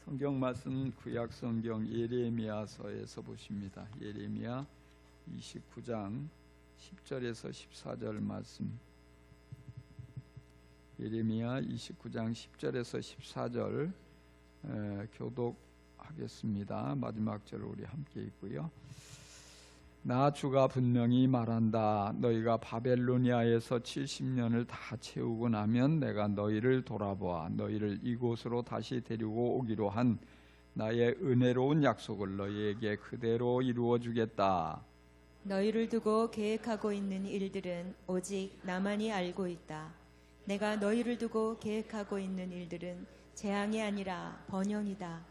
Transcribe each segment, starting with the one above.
성경 말씀 구약 성경 예레미야서에서 보십니다. 예레미야 29장 10절에서 14절 말씀. 예레미야 29장 10절에서 14절 교독하겠습니다. 마지막 절을 우리 함께 읽고요. 나 주가 분명히 말한다. 너희가 바벨로니아에서 70년을 다 채우고 나면 내가 너희를 돌아보아 너희를 이곳으로 다시 데리고 오기로 한 나의 은혜로운 약속을 너희에게 그대로 이루어 주겠다. 너희를 두고 계획하고 있는 일들은 오직 나만이 알고 있다. 내가 너희를 두고 계획하고 있는 일들은 재앙이 아니라 번영이다.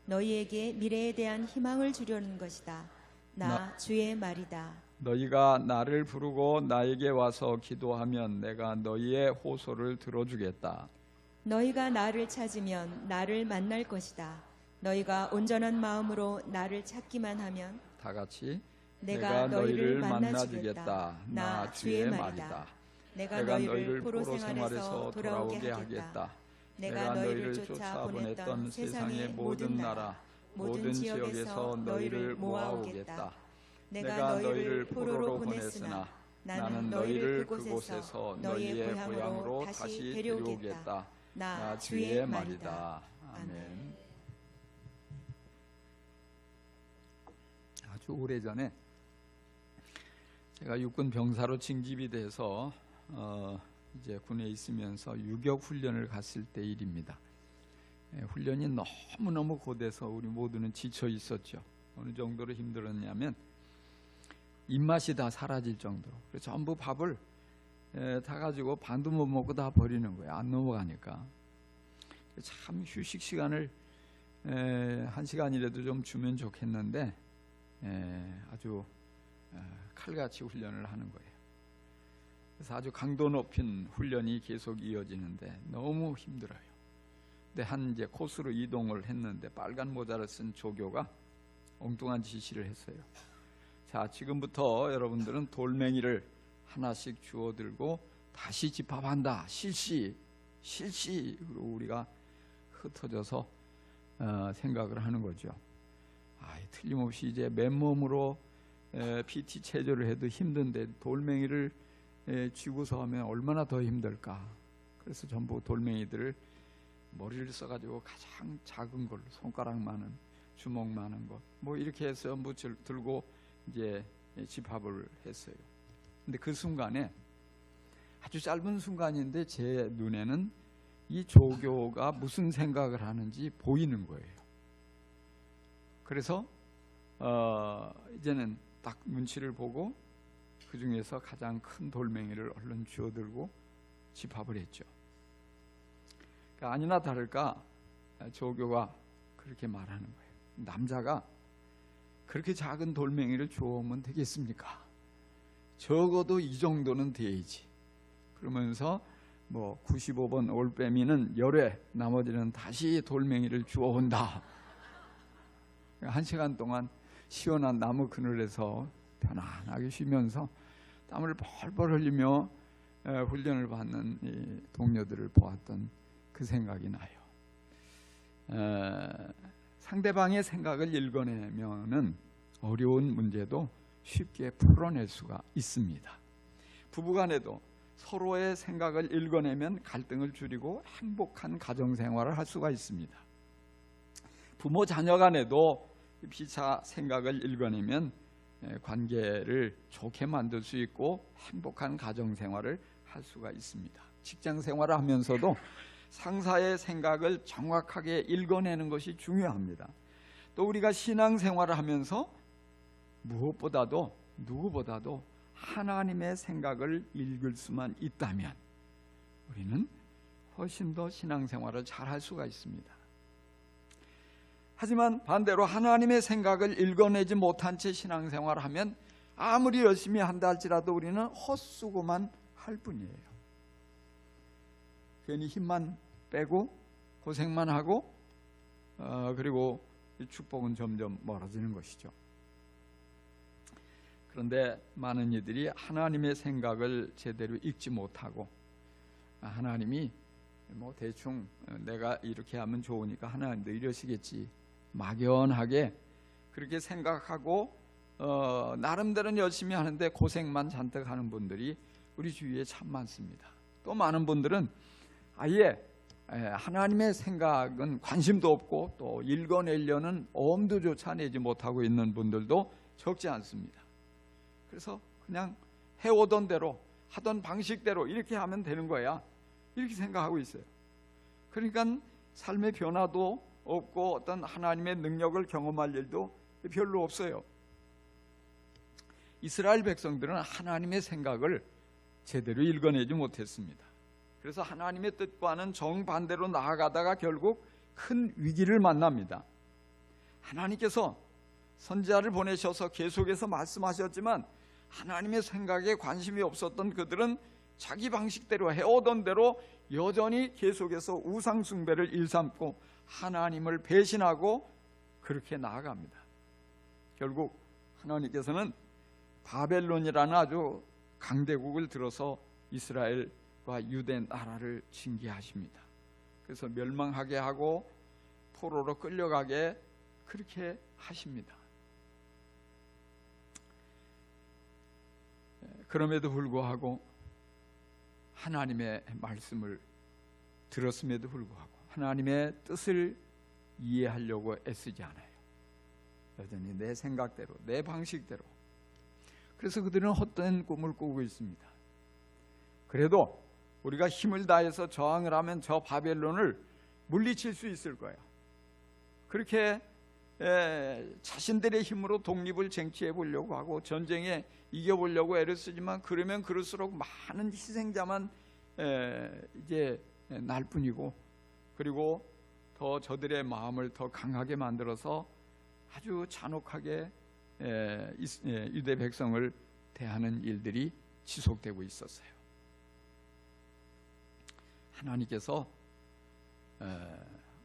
너희에게 미래에 대한 희망을 주려는 것이다. 나 주의 말이다. 너희가 나를 부르고 나에게 와서 기도하면 내가 너희의 호소를 들어주겠다. 너희가 나를 찾으면 나를 만날 것이다. 너희가 온전한 마음으로 나를 찾기만 하면 다 같이 내가 너희를 만나주겠다. 나 주의 말이다. 내가 너희를 포로 생활에서 돌아오게 하겠다. 내가 너희를 쫓아 보냈던 세상의 모든 나라 모든 지역에서 너희를 모아오겠다. 내가 너희를 포로로 보냈으나 나는 너희를 그곳에서 너희의 고향으로 다시 데려오겠다. 나 주의 말이다. 아멘. 아주 오래전에 제가 육군 병사로 징집이 돼서 이제 군에 있으면서 유격 훈련을 갔을 때 일입니다. 훈련이 너무너무 고돼서 우리 모두는 지쳐 있었죠. 어느 정도로 힘들었냐면 입맛이 다 사라질 정도로. 그래서 전부 밥을 다 가지고 반도 못 먹고 다 버리는 거예요. 안 넘어가니까. 참 휴식 시간을 1시간이라도 좀 주면 좋겠는데 아주 칼같이 훈련을 하는 거예요. 그래서 아주 강도 높인 훈련이 계속 이어지는데 너무 힘들어요. 근데 한 이제 코스로 이동을 했는데 빨간 모자를 쓴 조교가 엉뚱한 지시를 했어요. 자, 지금부터 여러분들은 돌멩이를 하나씩 주워 들고 다시 집합한다. 실시. 그리고 우리가 흩어져서 생각을 하는 거죠. 틀림없이 이제 맨몸으로 PT 체조를 해도 힘든데 돌멩이를 쥐고서 하면 얼마나 더 힘들까. 그래서 전부 돌멩이들을 머리를 써가지고 가장 작은 걸로 손가락만한 주먹만한 것 뭐 이렇게 해서 전부 들고 이제 집합을 했어요. 근데 그 순간에 아주 짧은 순간인데 제 눈에는 이 조교가 무슨 생각을 하는지 보이는 거예요. 그래서 이제는 딱 눈치를 보고 그 중에서 가장 큰 돌멩이를 얼른 쥐어들고 집합을 했죠. 그러니까 아니나 다를까 조교가 그렇게 말하는 거예요. 남자가 그렇게 작은 돌멩이를 주워오면 되겠습니까? 적어도 이 정도는 돼야지. 그러면서 뭐 95번 올빼미는 열에 나머지는 다시 돌멩이를 주워온다. 1시간 동안 시원한 나무 그늘에서 편안하게 쉬면서 땀을 펄펄 흘리며 훈련을 받는 이 동료들을 보았던 그 생각이 나요. 상대방의 생각을 읽어내면은 어려운 문제도 쉽게 풀어낼 수가 있습니다. 부부간에도 서로의 생각을 읽어내면 갈등을 줄이고 행복한 가정생활을 할 수가 있습니다. 부모 자녀 간에도 피차 생각을 읽어내면 관계를 좋게 만들 수 있고 행복한 가정생활을 할 수가 있습니다. 직장생활을 하면서도 상사의 생각을 정확하게 읽어내는 것이 중요합니다. 또 우리가 신앙생활을 하면서 무엇보다도 누구보다도 하나님의 생각을 읽을 수만 있다면 우리는 훨씬 더 신앙생활을 잘할 수가 있습니다. 하지만 반대로 하나님의 생각을 읽어내지 못한 채 신앙생활을 하면 아무리 열심히 한다 할지라도 우리는 헛수고만 할 뿐이에요. 괜히 힘만 빼고 고생만 하고 그리고 축복은 점점 멀어지는 것이죠. 그런데 많은 이들이 하나님의 생각을 제대로 읽지 못하고 하나님이 뭐 대충 내가 이렇게 하면 좋으니까 하나님도 이러시겠지, 막연하게 그렇게 생각하고 나름대로는 열심히 하는데 고생만 잔뜩 하는 분들이 우리 주위에 참 많습니다. 또 많은 분들은 아예 하나님의 생각은 관심도 없고 또 읽어내려는 엄두조차 내지 못하고 있는 분들도 적지 않습니다. 그래서 그냥 해오던 대로 하던 방식대로 이렇게 하면 되는 거야, 이렇게 생각하고 있어요. 그러니까 삶의 변화도 없고 어떤 하나님의 능력을 경험할 일도 별로 없어요. 이스라엘 백성들은 하나님의 생각을 제대로 읽어내지 못했습니다. 그래서 하나님의 뜻과는 정반대로 나아가다가 결국 큰 위기를 만납니다. 하나님께서 선지자를 보내셔서 계속해서 말씀하셨지만 하나님의 생각에 관심이 없었던 그들은 자기 방식대로 해오던 대로 여전히 계속해서 우상 숭배를 일삼고 하나님을 배신하고 그렇게 나아갑니다. 결국 하나님께서는 바벨론이라는 아주 강대국을 들어서 이스라엘과 유대 나라를 징계하십니다. 그래서 멸망하게 하고 포로로 끌려가게 그렇게 하십니다. 그럼에도 불구하고 하나님의 말씀을 들었음에도 불구하고 하나님의 뜻을 이해하려고 애쓰지 않아요. 여전히 내 생각대로, 내 방식대로. 그래서 그들은 헛된 꿈을 꾸고 있습니다. 그래도 우리가 힘을 다해서 저항을 하면 저 바벨론을 물리칠 수 있을 거야, 그렇게 자신들의 힘으로 독립을 쟁취해 보려고 하고 전쟁에 이겨보려고 애를 쓰지만 그러면 그럴수록 많은 희생자만 이제 날 뿐이고, 그리고 더 저들의 마음을 더 강하게 만들어서 아주 잔혹하게 유대 백성을 대하는 일들이 지속되고 있었어요. 하나님께서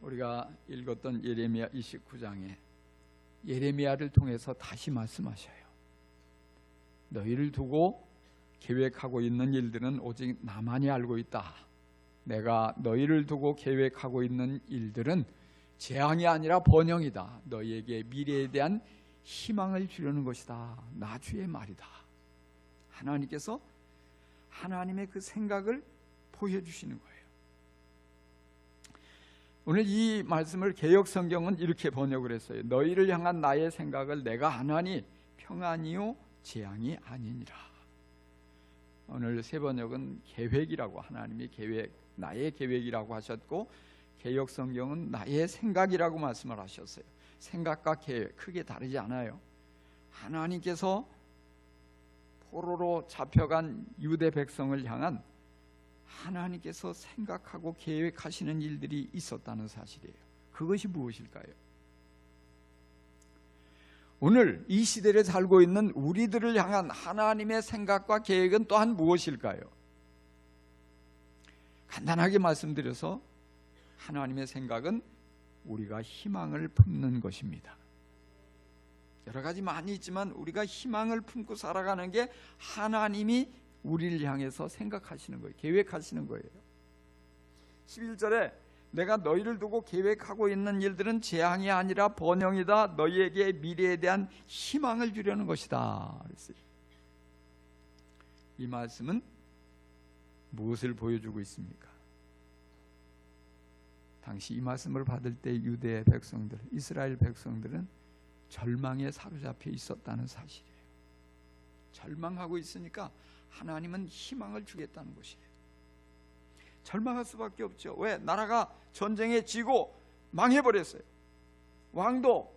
우리가 읽었던 예레미야 29장에 예레미야를 통해서 다시 말씀하셔요. 너희를 두고 계획하고 있는 일들은 오직 나만이 알고 있다. 내가 너희를 두고 계획하고 있는 일들은 재앙이 아니라 번영이다. 너희에게 미래에 대한 희망을 주려는 것이다. 나 주의 말이다. 하나님께서 하나님의 그 생각을 보여주시는 거예요. 오늘 이 말씀을 개역 성경은 이렇게 번역을 했어요. 너희를 향한 나의 생각을 내가 아나니 평안이요 재앙이 아니니라. 오늘 새 번역은 계획이라고, 하나님의 계획, 나의 계획이라고 하셨고, 개역 성경은 나의 생각이라고 말씀을 하셨어요. 생각과 계획 크게 다르지 않아요. 하나님께서 포로로 잡혀간 유대 백성을 향한 하나님께서 생각하고 계획하시는 일들이 있었다는 사실이에요. 그것이 무엇일까요? 오늘 이 시대를 살고 있는 우리들을 향한 하나님의 생각과 계획은 또한 무엇일까요? 간단하게 말씀드려서 하나님의 생각은 우리가 희망을 품는 것입니다. 여러 가지 많이 있지만 우리가 희망을 품고 살아가는 게 하나님이 우리를 향해서 생각하시는 거예요. 계획하시는 거예요. 11절에 내가 너희를 두고 계획하고 있는 일들은 재앙이 아니라 번영이다. 너희에게 미래에 대한 희망을 주려는 것이다. 그랬어요. 이 말씀은 무엇을 보여주고 있습니까? 당시 이 말씀을 받을 때 유대 백성들, 이스라엘 백성들은 절망에 사로잡혀 있었다는 사실이에요. 절망하고 있으니까 하나님은 희망을 주겠다는 것이에요. 절망할 수밖에 없죠. 왜? 나라가 전쟁에 지고 망해버렸어요. 왕도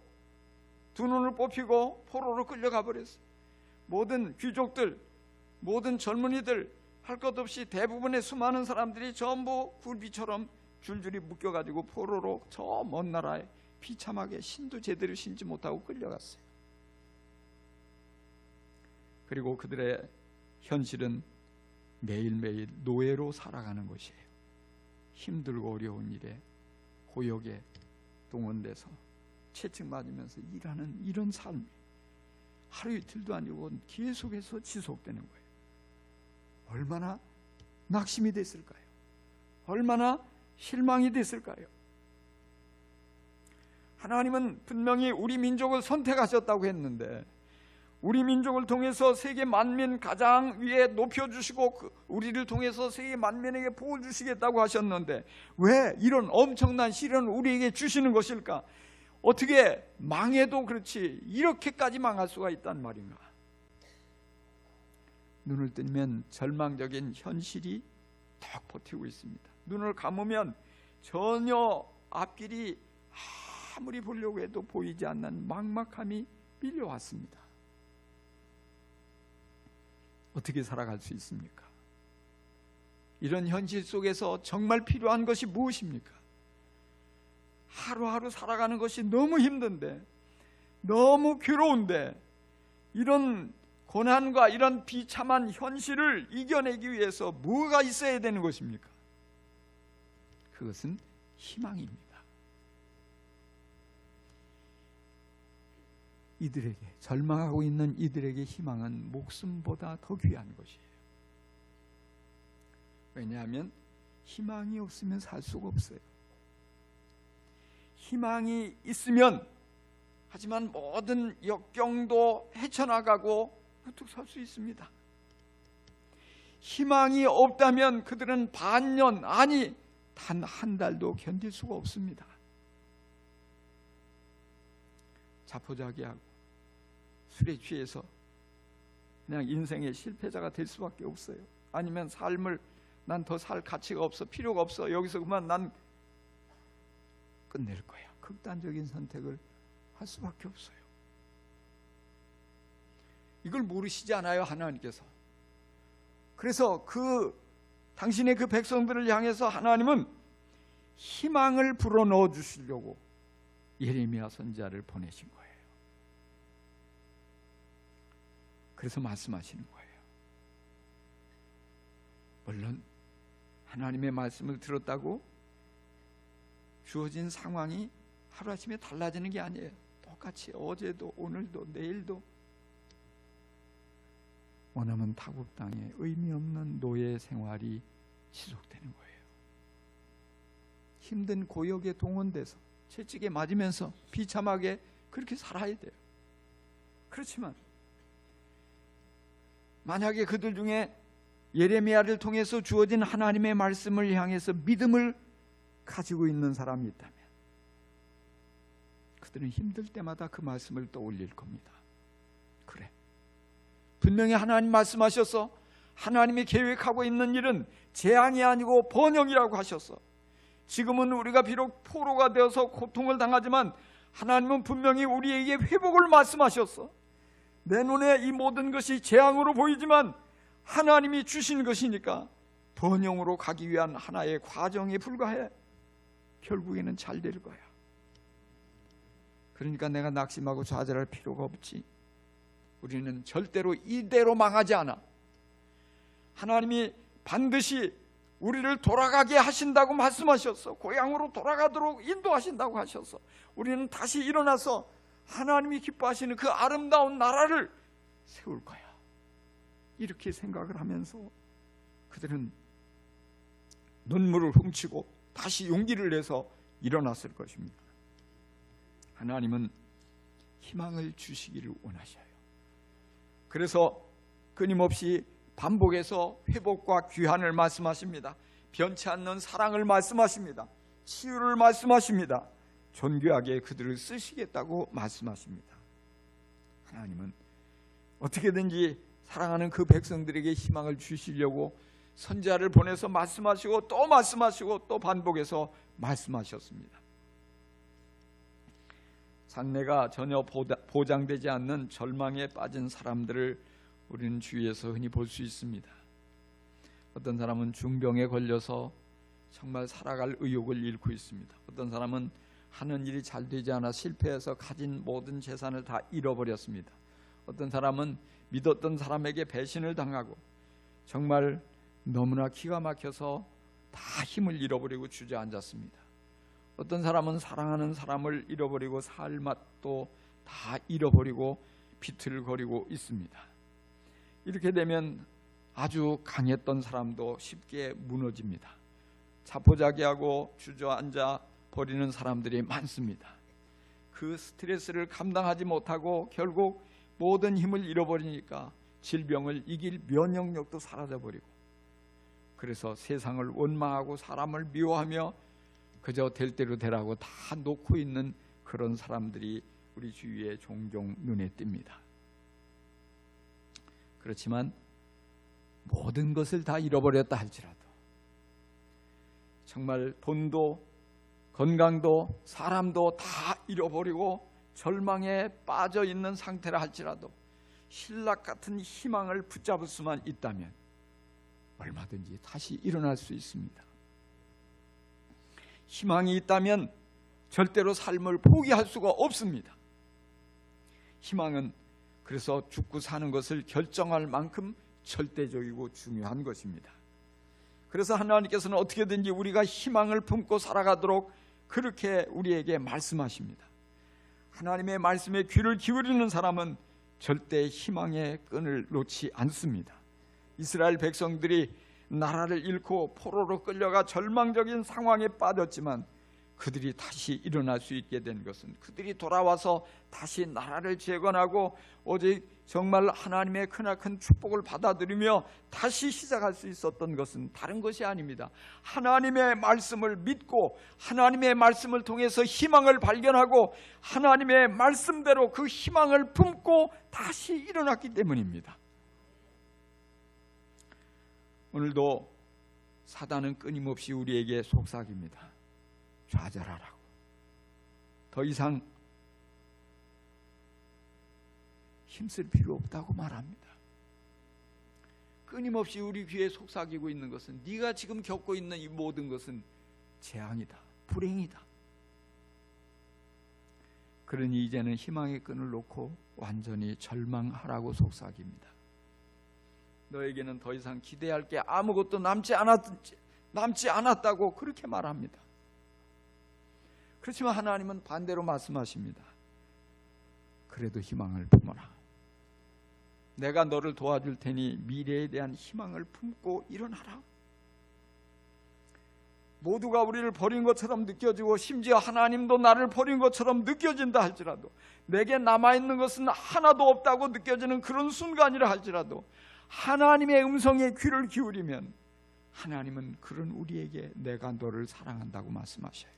두 눈을 뽑히고 포로로 끌려가 버렸어요. 모든 귀족들, 모든 젊은이들 할 것 없이 대부분의 수많은 사람들이 전부 굴비처럼 줄줄이 묶여가지고 포로로 저 먼 나라에 비참하게 신도 제대로 신지 못하고 끌려갔어요. 그리고 그들의 현실은 매일매일 노예로 살아가는 것이에요. 힘들고 어려운 일에 고역에 동원돼서 채찍맞으면서 일하는 이런 삶이 하루 이틀도 아니고 계속해서 지속되는 거예요. 얼마나 낙심이 됐을까요? 얼마나 실망이 됐을까요? 하나님은 분명히 우리 민족을 선택하셨다고 했는데 우리 민족을 통해서 세계 만민 가장 위에 높여주시고 우리를 통해서 세계 만민에게 복을 주시겠다고 하셨는데 왜 이런 엄청난 시련을 우리에게 주시는 것일까? 어떻게 망해도 그렇지 이렇게까지 망할 수가 있단 말인가? 눈을 뜨면 절망적인 현실이 딱 버티고 있습니다. 눈을 감으면 전혀 앞길이 아무리 보려고 해도 보이지 않는 막막함이 밀려왔습니다. 어떻게 살아갈 수 있습니까? 이런 현실 속에서 정말 필요한 것이 무엇입니까? 하루하루 살아가는 것이 너무 힘든데, 너무 괴로운데, 이런 고난과 이런 비참한 현실을 이겨내기 위해서 뭐가 있어야 되는 것입니까? 그것은 희망입니다. 이들에게, 절망하고 있는 이들에게 희망은 목숨보다 더 귀한 것이에요. 왜냐하면 희망이 없으면 살 수가 없어요. 희망이 있으면 하지만 모든 역경도 헤쳐나가고 우뚝 설 수 있습니다. 희망이 없다면 그들은 반년, 아니 단 한 달도 견딜 수가 없습니다. 자포자기하고 술에 취해서 그냥 인생의 실패자가 될 수밖에 없어요. 아니면 삶을 난 더 살 가치가 없어, 필요가 없어, 여기서 그만 난 끝낼 거야. 극단적인 선택을 할 수밖에 없어요. 이걸 모르시지 않아요, 하나님께서? 그래서 당신의 그 백성들을 향해서 하나님은 희망을 불어넣어 주시려고 예레미야 선지자를 보내신 거예요. 그래서 말씀하시는 거예요. 물론 하나님의 말씀을 들었다고 주어진 상황이 하루아침에 달라지는 게 아니에요. 똑같이 어제도 오늘도 내일도 원하면 타국 땅에 의미 없는 노예 생활이 지속되는 거예요. 힘든 고역에 동원돼서 채찍에 맞으면서 비참하게 그렇게 살아야 돼요. 그렇지만 만약에 그들 중에 예레미야를 통해서 주어진 하나님의 말씀을 향해서 믿음을 가지고 있는 사람이 있다면 그들은 힘들 때마다 그 말씀을 떠올릴 겁니다. 그래, 분명히 하나님 말씀하셔서 하나님이 계획하고 있는 일은 재앙이 아니고 번영이라고 하셔서 지금은 우리가 비록 포로가 되어서 고통을 당하지만 하나님은 분명히 우리에게 회복을 말씀하셨어. 내 눈에 이 모든 것이 재앙으로 보이지만 하나님이 주신 것이니까 번영으로 가기 위한 하나의 과정에 불과해. 결국에는 잘 될 거야. 그러니까 내가 낙심하고 좌절할 필요가 없지. 우리는 절대로 이대로 망하지 않아. 하나님이 반드시 우리를 돌아가게 하신다고 말씀하셨어. 고향으로 돌아가도록 인도하신다고 하셨어. 우리는 다시 일어나서 하나님이 기뻐하시는 그 아름다운 나라를 세울 거야. 이렇게 생각을 하면서 그들은 눈물을 훔치고 다시 용기를 내서 일어났을 것입니다. 하나님은 희망을 주시기를 원하셔요. 그래서 끊임없이 반복해서 회복과 귀환을 말씀하십니다. 변치 않는 사랑을 말씀하십니다. 치유를 말씀하십니다. 존귀하게 그들을 쓰시겠다고 말씀하십니다. 하나님은 어떻게든지 사랑하는 그 백성들에게 희망을 주시려고 선지자를 보내서 말씀하시고 또 말씀하시고 또 반복해서 말씀하셨습니다. 장래가 전혀 보장되지 않는 절망에 빠진 사람들을 우리는 주위에서 흔히 볼 수 있습니다. 어떤 사람은 중병에 걸려서 정말 살아갈 의욕을 잃고 있습니다. 어떤 사람은 하는 일이 잘 되지 않아 실패해서 가진 모든 재산을 다 잃어버렸습니다. 어떤 사람은 믿었던 사람에게 배신을 당하고 정말 너무나 기가 막혀서 다 힘을 잃어버리고 주저앉았습니다. 어떤 사람은 사랑하는 사람을 잃어버리고 살 맛도 다 잃어버리고 비틀거리고 있습니다. 이렇게 되면 아주 강했던 사람도 쉽게 무너집니다. 자포자기하고 주저앉아 버리는 사람들이 많습니다. 그 스트레스를 감당하지 못하고 결국 모든 힘을 잃어버리니까 질병을 이길 면역력도 사라져버리고, 그래서 세상을 원망하고 사람을 미워하며 그저 될 대로 되라고 다 놓고 있는 그런 사람들이 우리 주위에 종종 눈에 띕니다. 그렇지만 모든 것을 다 잃어버렸다 할지라도, 정말 돈도 건강도 사람도 다 잃어버리고 절망에 빠져 있는 상태라 할지라도 신락 같은 희망을 붙잡을 수만 있다면 얼마든지 다시 일어날 수 있습니다. 희망이 있다면 절대로 삶을 포기할 수가 없습니다. 희망은 그래서 죽고 사는 것을 결정할 만큼 절대적이고 중요한 것입니다. 그래서 하나님께서는 어떻게든지 우리가 희망을 품고 살아가도록 그렇게 우리에게 말씀하십니다. 하나님의 말씀에 귀를 기울이는 사람은 절대 희망의 끈을 놓지 않습니다. 이스라엘 백성들이 나라를 잃고 포로로 끌려가 절망적인 상황에 빠졌지만 그들이 다시 일어날 수 있게 된 것은, 그들이 돌아와서 다시 나라를 재건하고 오직 정말 하나님의 크나큰 축복을 받아들이며 다시 시작할 수 있었던 것은 다른 것이 아닙니다. 하나님의 말씀을 믿고 하나님의 말씀을 통해서 희망을 발견하고 하나님의 말씀대로 그 희망을 품고 다시 일어났기 때문입니다. 오늘도 사단은 끊임없이 우리에게 속삭입니다. 좌절하라고. 더 이상 힘쓸 필요 없다고 말합니다. 끊임없이 우리 귀에 속삭이고 있는 것은 네가 지금 겪고 있는 이 모든 것은 재앙이다, 불행이다. 그러니 이제는 희망의 끈을 놓고 완전히 절망하라고 속삭입니다. 너에게는 더 이상 기대할 게 아무것도 남지 않았다고 그렇게 말합니다. 그렇지만 하나님은 반대로 말씀하십니다. 그래도 희망을 품어라. 내가 너를 도와줄 테니 미래에 대한 희망을 품고 일어나라. 모두가 우리를 버린 것처럼 느껴지고 심지어 하나님도 나를 버린 것처럼 느껴진다 할지라도, 내게 남아있는 것은 하나도 없다고 느껴지는 그런 순간이라 할지라도 하나님의 음성에 귀를 기울이면 하나님은 그런 우리에게 내가 너를 사랑한다고 말씀하셔요.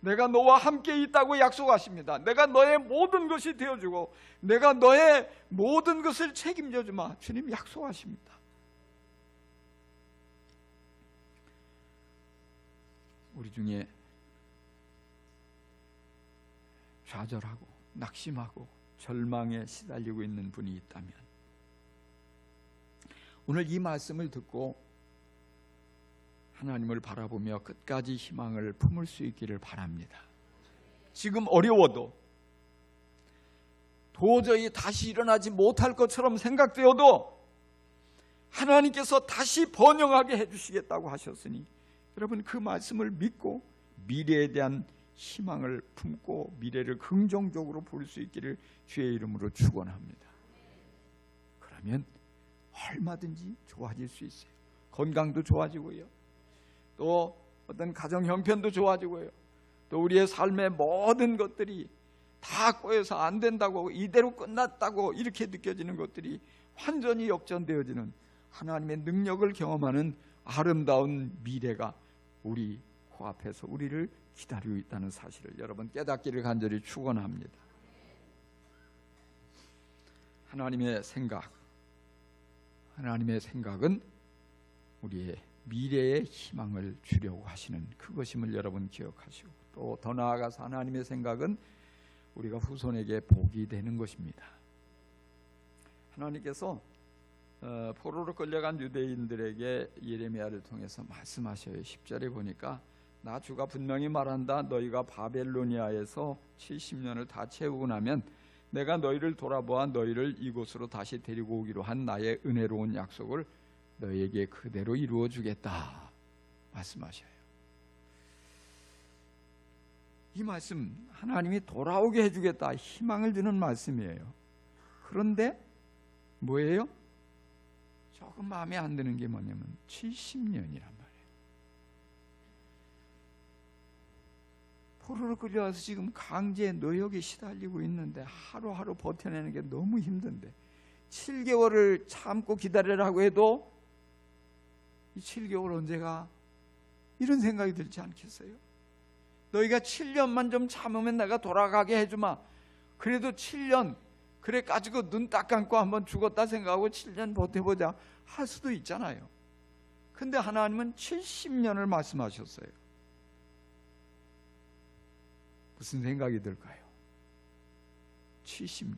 내가 너와 함께 있다고 약속하십니다. 내가 너의 모든 것이 되어주고 내가 너의 모든 것을 책임져주마. 주님 약속하십니다. 우리 중에 좌절하고 낙심하고 절망에 시달리고 있는 분이 있다면 오늘 이 말씀을 듣고 하나님을 바라보며 끝까지 희망을 품을 수 있기를 바랍니다. 지금 어려워도, 도저히 다시 일어나지 못할 것처럼 생각되어도 하나님께서 다시 번영하게 해주시겠다고 하셨으니 여러분 그 말씀을 믿고 미래에 대한 희망을 품고 미래를 긍정적으로 볼 수 있기를 주의 이름으로 축원합니다. 그러면 얼마든지 좋아질 수 있어요. 건강도 좋아지고요, 또 어떤 가정 형편도 좋아지고요, 또 우리의 삶의 모든 것들이 다 꼬여서 안 된다고, 이대로 끝났다고 이렇게 느껴지는 것들이 완전히 역전되어지는 하나님의 능력을 경험하는 아름다운 미래가 우리 코앞에서 우리를 기다리고 있다는 사실을 여러분 깨닫기를 간절히 축원합니다. 하나님의 생각은 우리의 미래의 희망을 주려고 하시는 그것임을 여러분 기억하시고, 또 더 나아가서 하나님의 생각은 우리가 후손에게 복이 되는 것입니다. 하나님께서 포로로 끌려간 유대인들에게 예레미야를 통해서 말씀하셔요. 10절에 보니까 나 주가 분명히 말한다. 너희가 바벨로니아에서 70년을 다 채우고 나면 내가 너희를 돌아보아 너희를 이곳으로 다시 데리고 오기로 한 나의 은혜로운 약속을 너희에게 그대로 이루어 주겠다 말씀하셔요. 이 말씀 하나님이 돌아오게 해주겠다 희망을 주는 말씀이에요. 그런데 뭐예요? 조금 마음에 안 드는 게 뭐냐면 70년이란 말이에요. 포로로 끌려와서 지금 강제 노역에 시달리고 있는데 하루하루 버텨내는 게 너무 힘든데 7개월을 참고 기다리라고 해도 이 7개월 언제가? 이런 생각이 들지 않겠어요? 너희가 7년만 좀 참으면 내가 돌아가게 해주마. 그래도 7년 그래 가지고 눈 딱 감고 한번 죽었다 생각하고 7년 버텨보자 할 수도 있잖아요. 근데 하나님은 70년을 말씀하셨어요. 무슨 생각이 들까요? 70년.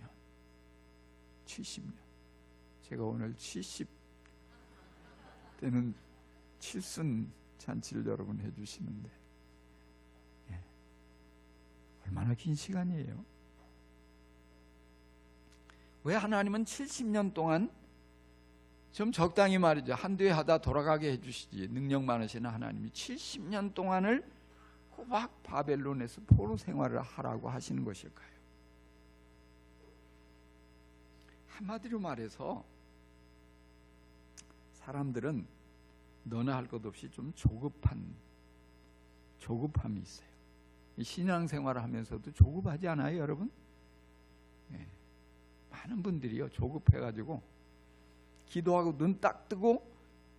제가 오늘 70 때는 칠순 잔치를 여러분 해주시는데 얼마나 긴 시간이에요? 왜 하나님은 70년 동안 좀 적당히 말이죠. 한두 해 하다 돌아가게 해주시지. 능력 많으신 하나님이 70년 동안을 꼬박 바벨론에서 포로 생활을 하라고 하시는 것일까요? 한마디로 말해서 사람들은 너나 할 것 없이 좀 조급함이 있어요. 신앙생활을 하면서도 조급하지 않아요, 여러분? 네. 많은 분들이요 조급해가지고 기도하고 눈 딱 뜨고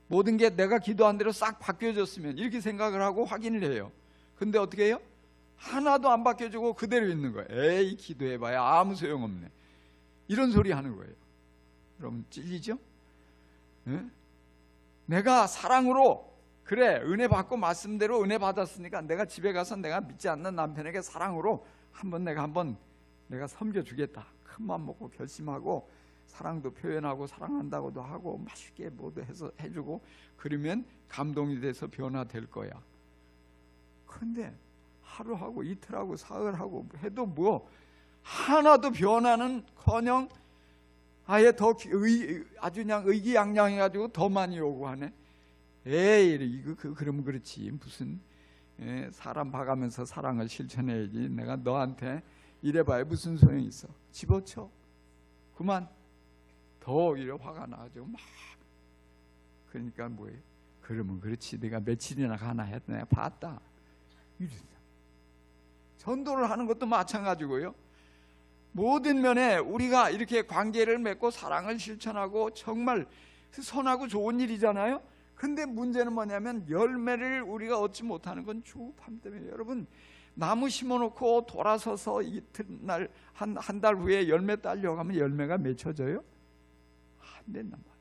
모든 게 내가 기도한 대로 싹 바뀌어졌으면 이렇게 생각을 하고 확인을 해요. 근데 어떻게 해요? 하나도 안 바뀌어지고 그대로 있는 거예요. 에이 기도해봐야 아무 소용없네. 이런 소리 하는 거예요. 여러분 찔리죠? 네? 내가 사랑으로 그래 은혜 받고 말씀대로 은혜 받았으니까 내가 집에 가서 내가 믿지 않는 남편에게 사랑으로 내가 섬겨주겠다. 큰맘 먹고 결심하고 사랑도 표현하고 사랑한다고도 하고 맛있게 뭐도 해서 해주고 그러면 감동이 돼서 변화될 거야. 근데 하루하고 이틀하고 사흘하고 해도 뭐 하나도 변화는커녕 아예 더 아주 그냥 의기양양해가지고 더 많이 요구하네. 에이 이거 그러면 그렇지 무슨 사람 봐가면서 사랑을 실천해야지. 내가 너한테 이래봐야 무슨 소용이 있어. 집어쳐. 그만. 더 오히려 화가 나가지고 막. 그러니까 뭐예요? 그러면 그렇지. 내가 며칠이나 가나 했다. 내가 봤다. 이러다. 전도를 하는 것도 마찬가지고요. 모든 면에 우리가 이렇게 관계를 맺고 사랑을 실천하고 정말 선하고 좋은 일이잖아요. 근데 문제는 뭐냐면 열매를 우리가 얻지 못하는 건 조급함 때문에. 여러분 나무 심어놓고 돌아서서 이튿날 한 달 후에 열매 따려고 하면 열매가 맺혀져요? 안 된단 말이에요.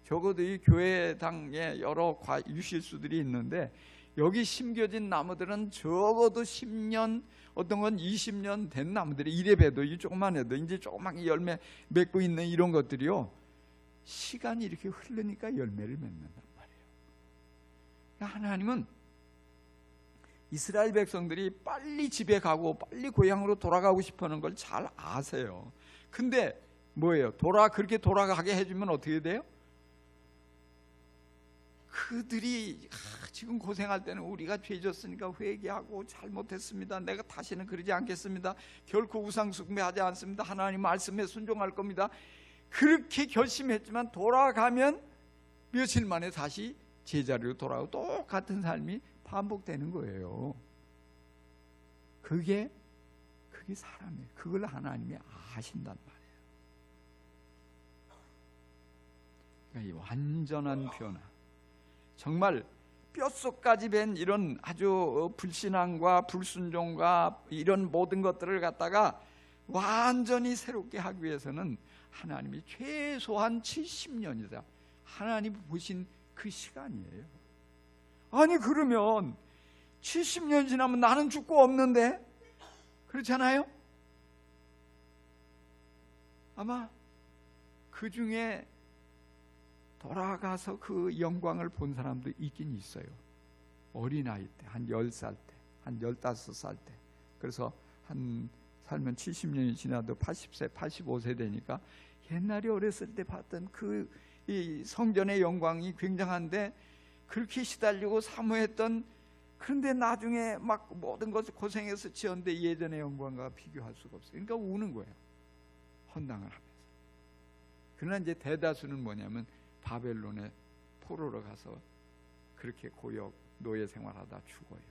적어도 이 교회당에 여러 유실수들이 있는데 여기 심겨진 나무들은 적어도 10년 어떤 건 20년 된 나무들이 이래 봬도 이 조그만 해도 이제 조그맣게 열매 맺고 있는 이런 것들이요 시간이 이렇게 흐르니까 열매를 맺는단 말이에요. 하나님은 이스라엘 백성들이 빨리 집에 가고 빨리 고향으로 돌아가고 싶어하는 걸 잘 아세요. 근데 뭐예요? 그렇게 돌아가게 해주면 어떻게 돼요? 그들이 지금 고생할 때는 우리가 죄졌으니까 회개하고 잘못했습니다. 내가 다시는 그러지 않겠습니다. 결코 우상 숭배하지 않습니다. 하나님 말씀에 순종할 겁니다. 그렇게 결심했지만 돌아가면 며칠 만에 다시 제자리로 돌아오고 똑같은 삶이 반복되는 거예요. 그게 사람이에요. 그걸 하나님이 아신단 말이에요. 그러니까 이 완전한 변화, 정말 뼛속까지 밴 이런 아주 불신앙과 불순종과 이런 모든 것들을 갖다가 완전히 새롭게 하기 위해서는 하나님이 최소한 70년이다. 하나님 보신 그 시간이에요. 아니 그러면 70년 지나면 나는 죽고 없는데? 그렇잖아요? 아마 그 중에 돌아가서 그 영광을 본 사람도 있긴 있어요. 어린아이 때, 한 10살 때, 한 15살 때. 그래서 살면 70년이 지나도 80세, 85세 되니까 옛날에 어렸을 때 봤던 이 성전의 영광이 굉장한데 그렇게 시달리고 사모했던, 그런데 나중에 막 모든 것을 고생해서 지었는데 예전의 영광과 비교할 수가 없어요. 그러니까 우는 거예요. 헌당을 하면서. 그러나 이제 대다수는 뭐냐면 바벨론에 포로로 가서 그렇게 고역 노예 생활하다 죽어요.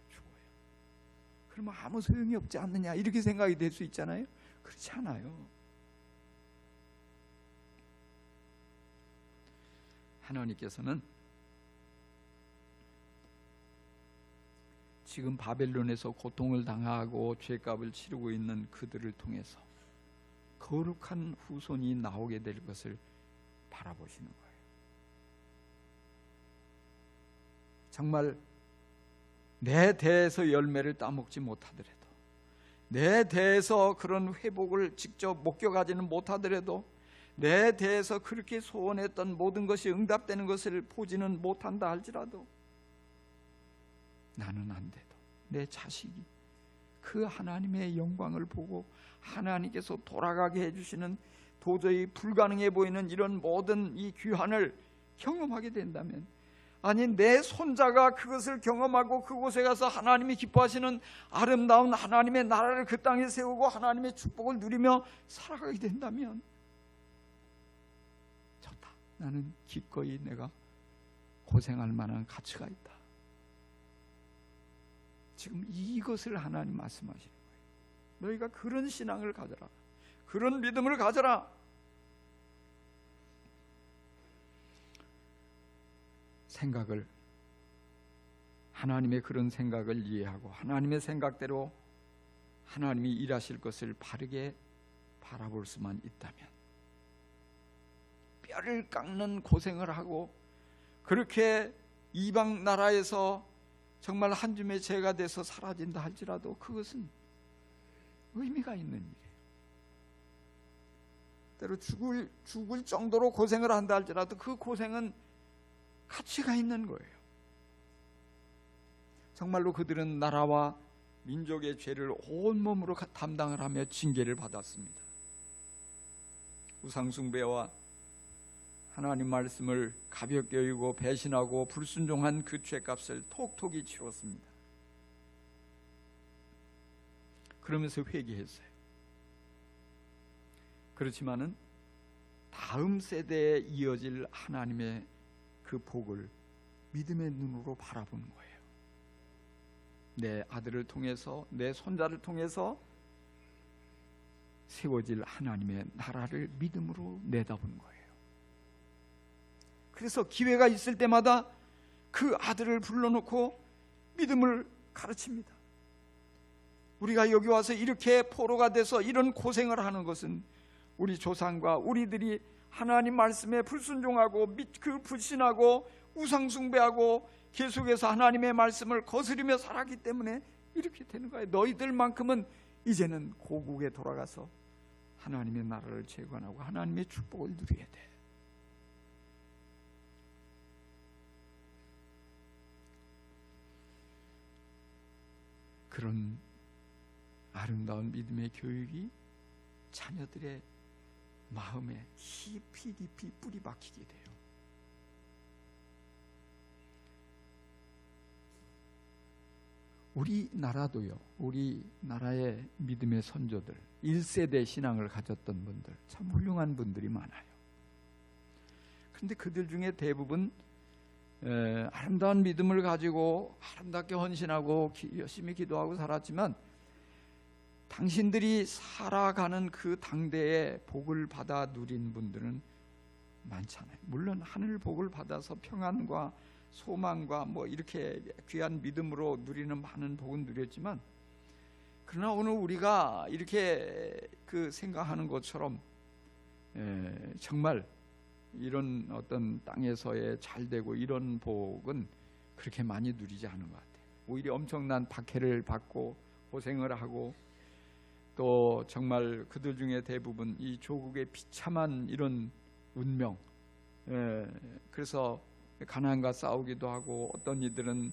그러면 아무 소용이 없지 않느냐 이렇게 생각이 될 수 있잖아요. 그렇지 않아요. 하나님께서는 지금 바벨론에서 고통을 당하고 죄값을 치르고 있는 그들을 통해서 거룩한 후손이 나오게 될 것을 바라보시는 거예요. 정말 내 대에서 열매를 따먹지 못하더라도, 내 대에서 그런 회복을 직접 목격하지는 못하더라도, 내 대에서 그렇게 소원했던 모든 것이 응답되는 것을 보지는 못한다 할지라도 나는 안 돼도 내 자식이 그 하나님의 영광을 보고 하나님께서 돌아가게 해주시는 도저히 불가능해 보이는 이런 모든 이 귀환을 경험하게 된다면, 아니 내 손자가 그것을 경험하고 그곳에 가서 하나님이 기뻐하시는 아름다운 하나님의 나라를 그 땅에 세우고 하나님의 축복을 누리며 살아가게 된다면 좋다, 나는 기꺼이 내가 고생할 만한 가치가 있다. 지금 이것을 하나님 말씀하시는 거예요. 너희가 그런 신앙을 가져라, 그런 믿음을 가져라. 생각을, 하나님의 그런 생각을 이해하고 하나님의 생각대로 하나님이 일하실 것을 바르게 바라볼 수만 있다면, 뼈를 깎는 고생을 하고 그렇게 이방 나라에서 정말 한 줌의 죄가 돼서 사라진다 할지라도 그것은 의미가 있는 일이에요. 때로 죽을 정도로 고생을 한다 할지라도 그 고생은 가치가 있는 거예요. 정말로 그들은 나라와 민족의 죄를 온몸으로 담당을 하며 징계를 받았습니다. 우상숭배와 하나님 말씀을 가볍게 여기고 배신하고 불순종한 그 죄값을 톡톡히 치렀습니다. 그러면서 회개했어요. 그렇지만은 다음 세대에 이어질 하나님의 그 복을 믿음의 눈으로 바라보는 거예요. 내 아들을 통해서, 내 손자를 통해서 세워질 하나님의 나라를 믿음으로 내다보는 거예요. 그래서 기회가 있을 때마다 그 아들을 불러놓고 믿음을 가르칩니다. 우리가 여기 와서 이렇게 포로가 돼서 이런 고생을 하는 것은 우리 조상과 우리들이 하나님 말씀에 불순종하고 그 불신하고 우상숭배하고 계속해서 하나님의 말씀을 거스리며 살았기 때문에 이렇게 되는 거예요. 너희들만큼은 이제는 고국에 돌아가서 하나님의 나라를 재건하고 하나님의 축복을 누려야 돼. 그런 아름다운 믿음의 교육이 자녀들의 마음에 깊이 뿌리 박히게 돼요. 우리나라도요, 우리나라의 믿음의 선조들, 1세대 신앙을 가졌던 분들, 참 훌륭한 분들이 많아요. 그런데 그들 중에 대부분 아름다운 믿음을 가지고 아름답게 헌신하고 열심히 기도하고 살았지만, 당신들이 살아가는 그 당대의 복을 받아 누린 분들은 많잖아요. 물론 하늘 복을 받아서 평안과 소망과 뭐 이렇게 귀한 믿음으로 누리는 많은 복은 누렸지만, 그러나 오늘 우리가 이렇게 그 생각하는 것처럼 정말 이런 어떤 땅에서의 잘되고 이런 복은 그렇게 많이 누리지 않은 것 같아요. 오히려 엄청난 박해를 받고 고생을 하고, 또 정말 그들 중에 대부분 이 조국의 비참한 이런 운명, 그래서 가난과 싸우기도 하고, 어떤 이들은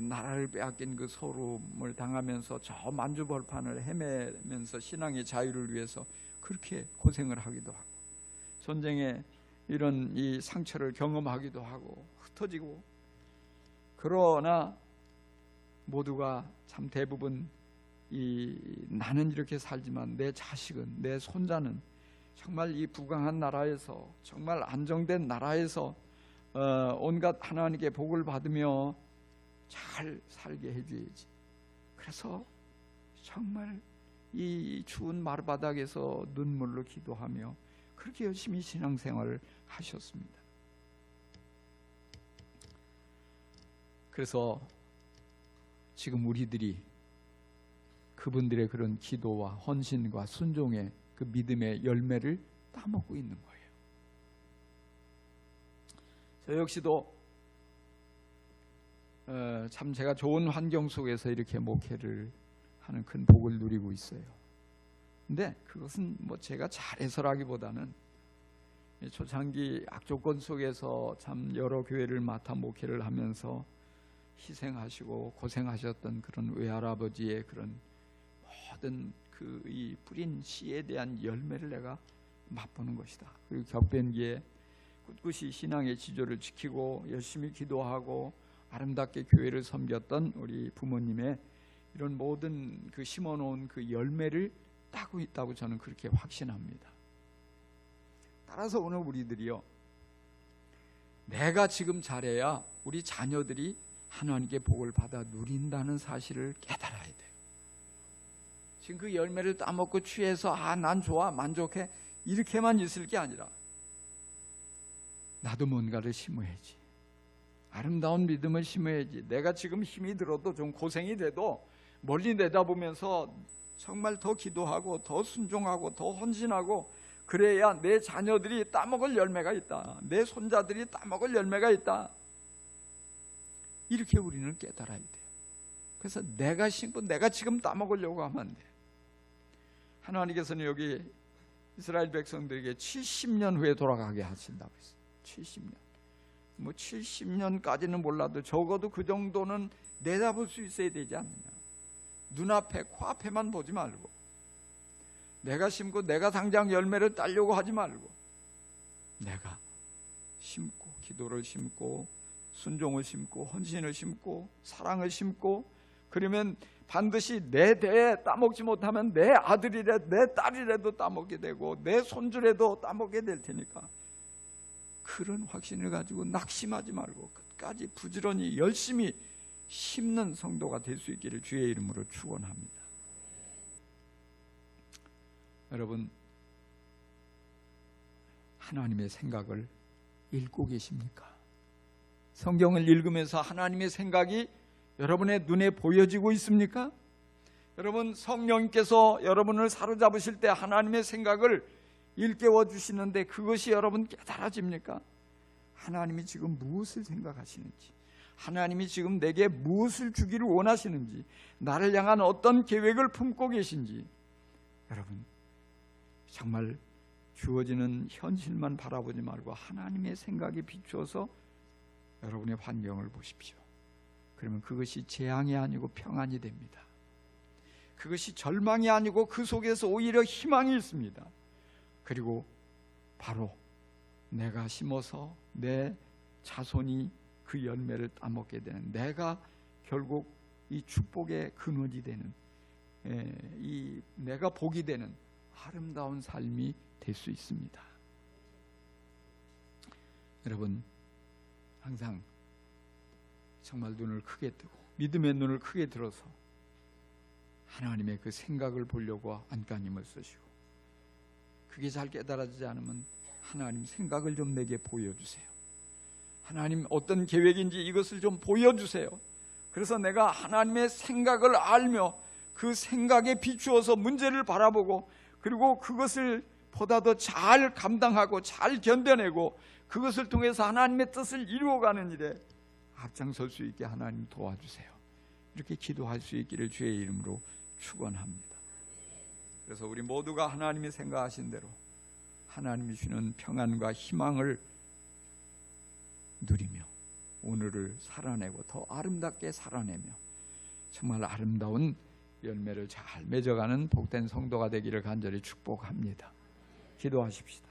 나라를 빼앗긴 그 소름을 당하면서 저 만주벌판을 헤매면서 신앙의 자유를 위해서 그렇게 고생을 하기도 하고, 전쟁의 이런 이 상처를 경험하기도 하고 흩어지고, 그러나 모두가 참 대부분 나는 이렇게 살지만 내 자식은, 내 손자는 정말 이 부강한 나라에서, 정말 안정된 나라에서 온갖 하나님께 복을 받으며 잘 살게 해줘야지, 그래서 정말 이 추운 마르바닥에서 눈물로 기도하며 그렇게 열심히 신앙생활을 하셨습니다. 그래서 지금 우리들이 그분들의 그런 기도와 헌신과 순종의 그 믿음의 열매를 따먹고 있는 거예요. 저 역시도 참 제가 좋은 환경 속에서 이렇게 목회를 하는 큰 복을 누리고 있어요. 근데 그것은 뭐 제가 잘해서라기보다는 초창기 악조건 속에서 참 여러 교회를 맡아 목회를 하면서 희생하시고 고생하셨던 그런 외할아버지의 그런 모든 그 이 뿌린 씨에 대한 열매를 내가 맛보는 것이다. 그리고 격변기에 꿋꿋이 신앙의 지조를 지키고 열심히 기도하고 아름답게 교회를 섬겼던 우리 부모님의 이런 모든 그 심어놓은 그 열매를 따고 있다고 저는 그렇게 확신합니다. 따라서 오늘 우리들이요, 내가 지금 잘해야 우리 자녀들이 하나님께 복을 받아 누린다는 사실을 깨달아야 돼요. 지금 그 열매를 따먹고 취해서 난 좋아, 만족해, 이렇게만 있을 게 아니라 나도 뭔가를 심어야지. 아름다운 믿음을 심어야지. 내가 지금 힘이 들어도 좀 고생이 돼도 멀리 내다보면서 정말 더 기도하고 더 순종하고 더 헌신하고 그래야 내 자녀들이 따먹을 열매가 있다. 내 손자들이 따먹을 열매가 있다. 이렇게 우리는 깨달아야 돼요. 그래서 내가 심고 내가 지금 따먹으려고 하면 안 돼요. 하나님께서는 여기 이스라엘 백성들에게 70년 후에 돌아가게 하신다고 했어요. 70년. 뭐 70년까지는 몰라도 적어도 그 정도는 내다볼 수 있어야 되지 않느냐. 눈앞에 코앞에만 보지 말고 내가 심고 내가 당장 열매를 따려고 하지 말고 내가 심고 기도를 심고 순종을 심고 헌신을 심고 사랑을 심고 그러면 반드시 내 대에 따먹지 못하면 내 아들이라도 내 딸이라도 따먹게 되고 내 손주라도 따먹게 될 테니까 그런 확신을 가지고 낙심하지 말고 끝까지 부지런히 열심히 심는 성도가 될 수 있기를 주의 이름으로 축원합니다. 여러분, 하나님의 생각을 읽고 계십니까? 성경을 읽으면서 하나님의 생각이 여러분의 눈에 보여지고 있습니까? 여러분, 성령님께서 여러분을 사로잡으실 때 하나님의 생각을 일깨워 주시는데 그것이 여러분 깨달아집니까? 하나님이 지금 무엇을 생각하시는지, 하나님이 지금 내게 무엇을 주기를 원하시는지, 나를 향한 어떤 계획을 품고 계신지, 여러분 정말 주어지는 현실만 바라보지 말고 하나님의 생각에 비추어서 여러분의 환경을 보십시오. 그러면 그것이 재앙이 아니고 평안이 됩니다. 그것이 절망이 아니고 그 속에서 오히려 희망이 있습니다. 그리고 바로 내가 심어서 내 자손이 그 열매를 따먹게 되는, 내가 결국 이 축복의 근원이 되는, 이 내가 복이 되는 아름다운 삶이 될 수 있습니다. 여러분, 항상 정말 눈을 크게 뜨고 믿음의 눈을 크게 들어서 하나님의 그 생각을 보려고 안간힘을 쓰시고, 그게 잘 깨달아지지 않으면 하나님 생각을 좀 내게 보여주세요. 하나님 어떤 계획인지 이것을 좀 보여주세요. 그래서 내가 하나님의 생각을 알며 그 생각에 비추어서 문제를 바라보고 그리고 그것을 보다 더 잘 감당하고 잘 견뎌내고 그것을 통해서 하나님의 뜻을 이루어가는 일에 앞장설 수 있게 하나님 도와주세요. 이렇게 기도할 수 있기를 주의 이름으로 축원합니다. 그래서 우리 모두가 하나님이 생각하신 대로 하나님이 주는 평안과 희망을 누리며 오늘을 살아내고 더 아름답게 살아내며 정말 아름다운 열매를 잘 맺어가는 복된 성도가 되기를 간절히 축복합니다. 기도하십시다.